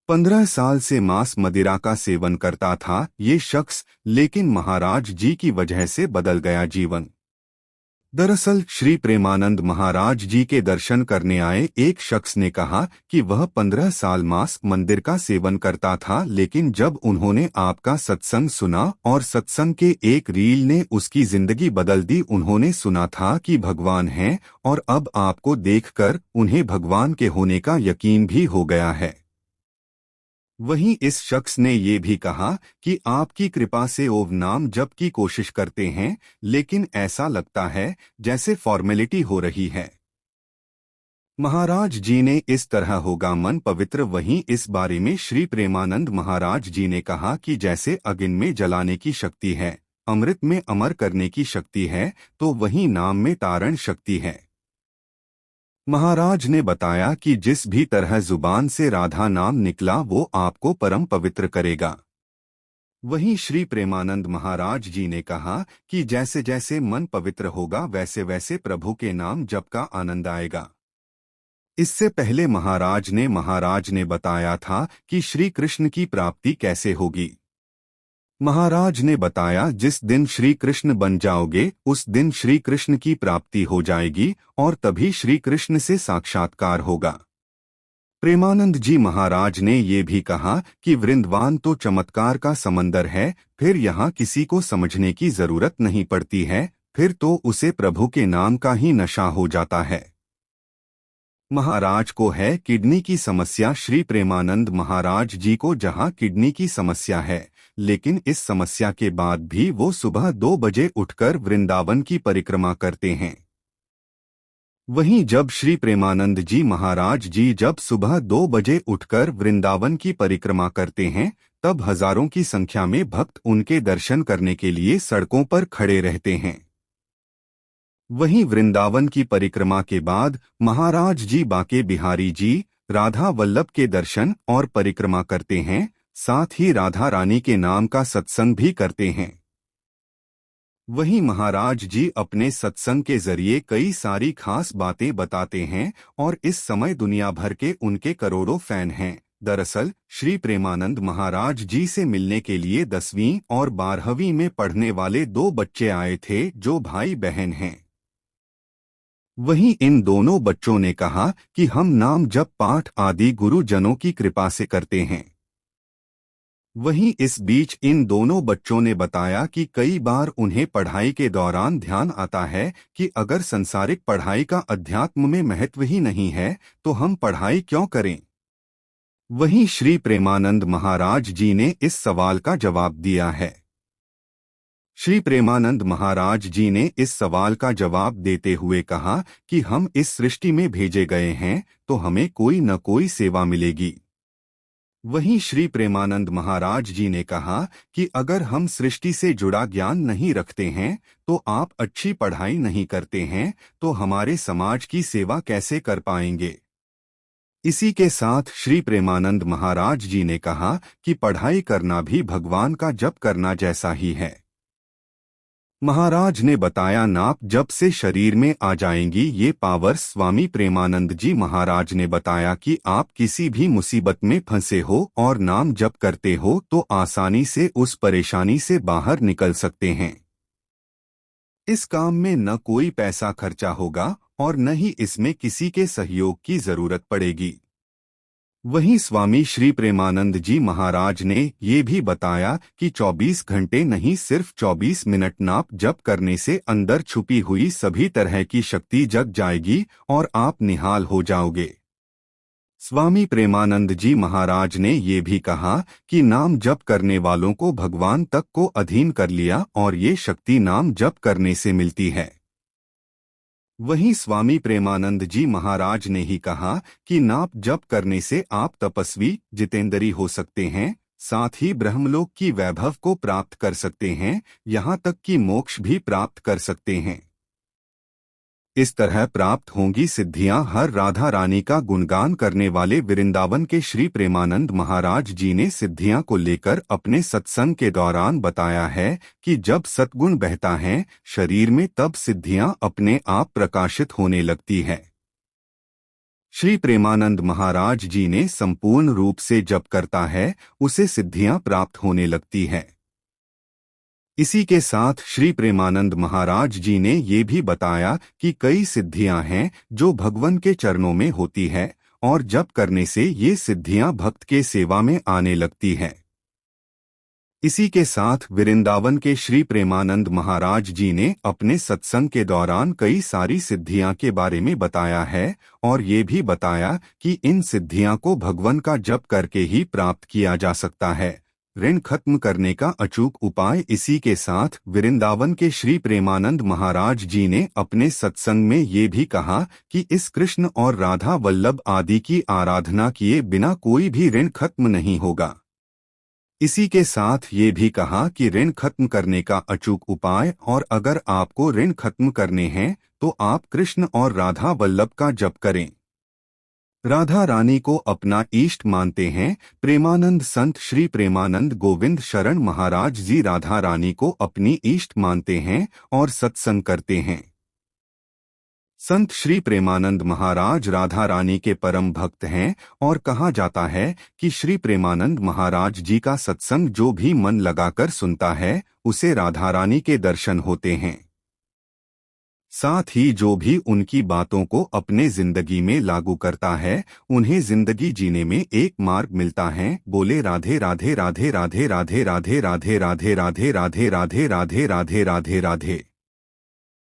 15 साल से मांस मदिरा का सेवन करता था ये शख्स, लेकिन महाराज जी की वजह से बदल गया जीवन। दरअसल श्री प्रेमानंद महाराज जी के दर्शन करने आए एक शख्स ने कहा कि वह 15 साल मांस मंदिर का सेवन करता था, लेकिन जब उन्होंने आपका सत्संग सुना और सत्संग के एक रील ने उसकी जिंदगी बदल दी। उन्होंने सुना था कि भगवान हैं और अब आपको देखकर उन्हें भगवान के होने का यकीन भी हो गया है। वहीं इस शख्स ने ये भी कहा कि आपकी कृपा से ओम नाम जप की कोशिश करते हैं, लेकिन ऐसा लगता है जैसे फॉर्मेलिटी हो रही है। महाराज जी ने इस तरह होगा मन पवित्र। वहीं इस बारे में श्री प्रेमानंद महाराज जी ने कहा कि जैसे अग्नि में जलाने की शक्ति है, अमृत में अमर करने की शक्ति है, तो वहीं नाम में तारण शक्ति है। महाराज ने बताया कि जिस भी तरह जुबान से राधा नाम निकला वो आपको परम पवित्र करेगा। वहीं श्री प्रेमानंद महाराज जी ने कहा कि जैसे जैसे मन पवित्र होगा वैसे वैसे प्रभु के नाम जप का आनंद आएगा। इससे पहले महाराज ने बताया था कि श्री कृष्ण की प्राप्ति कैसे होगी। महाराज ने बताया जिस दिन श्री कृष्ण बन जाओगे उस दिन श्री कृष्ण की प्राप्ति हो जाएगी और तभी श्री कृष्ण से साक्षात्कार होगा। प्रेमानंद जी महाराज ने ये भी कहा कि वृंदावन तो चमत्कार का समंदर है, फिर यहाँ किसी को समझने की जरूरत नहीं पड़ती है, फिर तो उसे प्रभु के नाम का ही नशा हो जाता है। महाराज को है किडनी की समस्या। श्री प्रेमानंद महाराज जी को जहां किडनी की समस्या है, लेकिन इस समस्या के बाद भी वो सुबह 2 बजे उठकर वृंदावन की परिक्रमा करते हैं। वहीं जब श्री प्रेमानंद जी महाराज जी जब सुबह 2 बजे उठकर वृंदावन की परिक्रमा करते हैं, तब हजारों की संख्या में भक्त उनके दर्शन करने के लिए सड़कों पर खड़े रहते हैं। वहीं वृंदावन की परिक्रमा के बाद महाराज जी बांके बिहारी जी, राधा वल्लभ के दर्शन और परिक्रमा करते हैं, साथ ही राधा रानी के नाम का सत्संग भी करते हैं। वहीं महाराज जी अपने सत्संग के जरिए कई सारी खास बातें बताते हैं और इस समय दुनिया भर के उनके करोड़ों फैन हैं। दरअसल श्री प्रेमानंद महाराज जी से मिलने के लिए 10वीं और 12वीं में पढ़ने वाले 2 बच्चे आए थे जो भाई बहन हैं। वहीं इन दोनों बच्चों ने कहा कि हम नाम जप पाठ आदि गुरुजनों की कृपा से करते हैं। वहीं इस बीच इन दोनों बच्चों ने बताया कि कई बार उन्हें पढ़ाई के दौरान ध्यान आता है कि अगर संसारिक पढ़ाई का अध्यात्म में महत्व ही नहीं है तो हम पढ़ाई क्यों करें। वहीं श्री प्रेमानंद महाराज जी ने इस सवाल का जवाब दिया है। श्री प्रेमानंद महाराज जी ने इस सवाल का जवाब देते हुए कहा कि हम इस सृष्टि में भेजे गए हैं तो हमें कोई न कोई सेवा मिलेगी। वहीं श्री प्रेमानंद महाराज जी ने कहा कि अगर हम सृष्टि से जुड़ा ज्ञान नहीं रखते हैं, तो आप अच्छी पढ़ाई नहीं करते हैं, तो हमारे समाज की सेवा कैसे कर पाएंगे। इसी के साथ श्री प्रेमानंद महाराज जी ने कहा कि पढ़ाई करना भी भगवान का जप करना जैसा ही है। महाराज ने बताया नाप जप से शरीर में आ जाएंगी ये पावर। स्वामी प्रेमानंद जी महाराज ने बताया कि आप किसी भी मुसीबत में फंसे हो और नाम जप करते हो तो आसानी से उस परेशानी से बाहर निकल सकते हैं। इस काम में न कोई पैसा खर्चा होगा और न ही इसमें किसी के सहयोग की जरूरत पड़ेगी। वहीं स्वामी श्री प्रेमानंद जी महाराज ने ये भी बताया कि 24 घंटे नहीं सिर्फ 24 मिनट नाप जप करने से अंदर छुपी हुई सभी तरह की शक्ति जग जाएगी और आप निहाल हो जाओगे। स्वामी प्रेमानंद जी महाराज ने ये भी कहा कि नाम जप करने वालों को भगवान तक को अधीन कर लिया और ये शक्ति नाम जप करने से मिलती है। वहीं स्वामी प्रेमानंद जी महाराज ने ही कहा कि नाप जप करने से आप तपस्वी जितेंद्री हो सकते हैं, साथ ही ब्रह्मलोक की वैभव को प्राप्त कर सकते हैं, यहाँ तक कि मोक्ष भी प्राप्त कर सकते हैं। इस तरह प्राप्त होंगी सिद्धियां। हर राधा रानी का गुणगान करने वाले वृंदावन के श्री प्रेमानंद महाराज जी ने सिद्धियां को लेकर अपने सत्संग के दौरान बताया है कि जब सद्गुण बहता है शरीर में तब सिद्धियां अपने आप प्रकाशित होने लगती है। श्री प्रेमानंद महाराज जी ने संपूर्ण रूप से जप करता है उसे सिद्धियां प्राप्त होने लगती है। इसी के साथ श्री प्रेमानंद महाराज जी ने ये भी बताया कि कई सिद्धियां हैं जो भगवान के चरणों में होती है और जप करने से ये सिद्धियां भक्त के सेवा में आने लगती हैं। इसी के साथ वृंदावन के श्री प्रेमानंद महाराज जी ने अपने सत्संग के दौरान कई सारी सिद्धियां के बारे में बताया है और ये भी बताया कि इन सिद्धियां को भगवान का जप करके ही प्राप्त किया जा सकता है। ऋण खत्म करने का अचूक उपाय। इसी के साथ वृंदावन के श्री प्रेमानंद महाराज जी ने अपने सत्संग में ये भी कहा कि इस कृष्ण और राधा वल्लभ आदि की आराधना किए बिना कोई भी ऋण खत्म नहीं होगा। इसी के साथ ये भी कहा कि ऋण खत्म करने का अचूक उपाय, और अगर आपको ऋण खत्म करने हैं तो आप कृष्ण और राधा वल्लभ का जप करें। राधा रानी को अपना इष्ट मानते हैं। प्रेमानंद संत श्री प्रेमानंद गोविंद शरण महाराज जी राधा रानी को अपनी इष्ट मानते हैं और सत्संग करते हैं। संत श्री प्रेमानंद महाराज राधा रानी के परम भक्त हैं और कहा जाता है कि श्री प्रेमानंद महाराज जी का सत्संग जो भी मन लगाकर सुनता है उसे राधा रानी के दर्शन होते हैं। साथ ही जो भी उनकी बातों को अपने जिंदगी में लागू करता है उन्हें जिंदगी जीने में एक मार्ग मिलता है। बोले राधे राधे राधे राधे राधे राधे राधे राधे राधे राधे राधे राधे राधे राधे राधे।